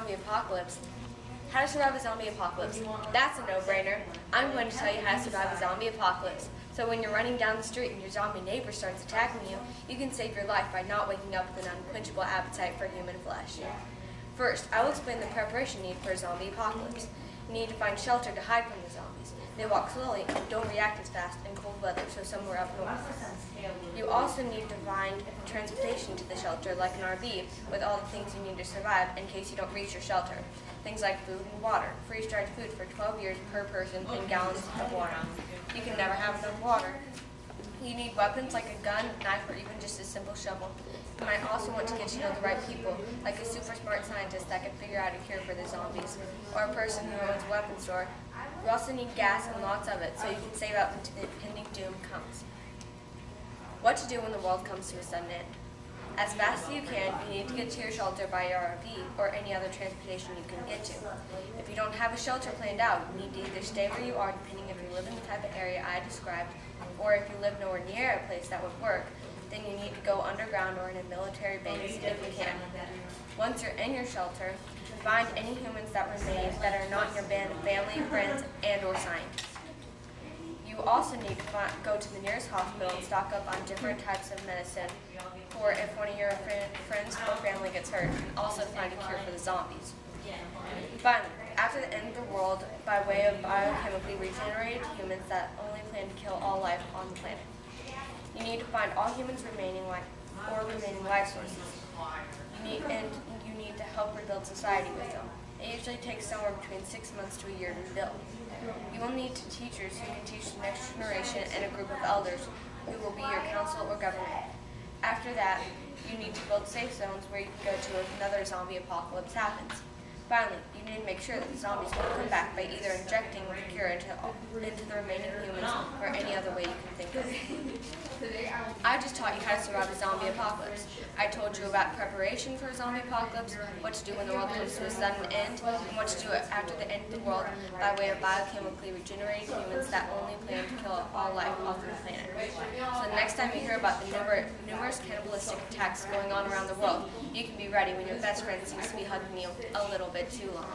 zombie apocalypse. How to survive a zombie apocalypse. That's a no-brainer. I'm going to tell you how to survive a zombie apocalypse. So when you're running down the street and your zombie neighbor starts attacking you, you can save your life by not waking up with an unquenchable appetite for human flesh. First, I will explain the preparation needed for a zombie apocalypse. You need to find shelter to hide from the zombies. They walk slowly and don't react as fast in cold weather, so somewhere up north. You also need to find transportation to the shelter, like an RV, with all the things you need to survive in case you don't reach your shelter. Things like food and water, freeze-dried food for 12 years per person, and gallons of water. You can never have enough water. You need weapons like a gun, knife, or even just a simple shovel. You might also want to get to know the right people, like a super smart scientist that can figure out a cure for the zombies, or a person who owns a weapons store. You also need gas and lots of it, so you can save up until the impending doom comes. What to do when the world comes to a sudden end. As fast as you can, you need to get to your shelter by your RV or any other transportation you can get to. If you don't have a shelter planned out, you need to either stay where you are, depending if you live in the type of area I described, or if you live nowhere near a place that would work, then you need to go underground or in a military base if you can. Once you're in your shelter, find any humans that remain that are not in your band of family, friends, and or scientists. You also need to go to the nearest hospital and stock up on different types of medicine for if one of your friends or family gets hurt, and also find a cure for the zombies. Finally, after the end of the world, by way of biochemically regenerated humans that only plan to kill all life on the planet, you need to find all humans remaining life sources. You need to help rebuild society with them. It usually takes somewhere between 6 months to a year to rebuild. You will need teachers who can teach the next generation and a group of elders who will be your council or government. After that, you need to build safe zones where you can go to if another zombie apocalypse happens. Finally, you need to make sure that the zombies won't come back by either injecting the cure into the remaining humans or any other way you can think of. I just taught you how to survive a zombie apocalypse. I told you about preparation for a zombie apocalypse, what to do when the world comes to a sudden end, and what to do after the end of the world by way of biochemically regenerated humans that only plan to kill all life off the planet. So the next time you hear about the numerous cannibalistic attacks going on around the world, you can be ready when your best friend seems to be hugging you a little bit too long.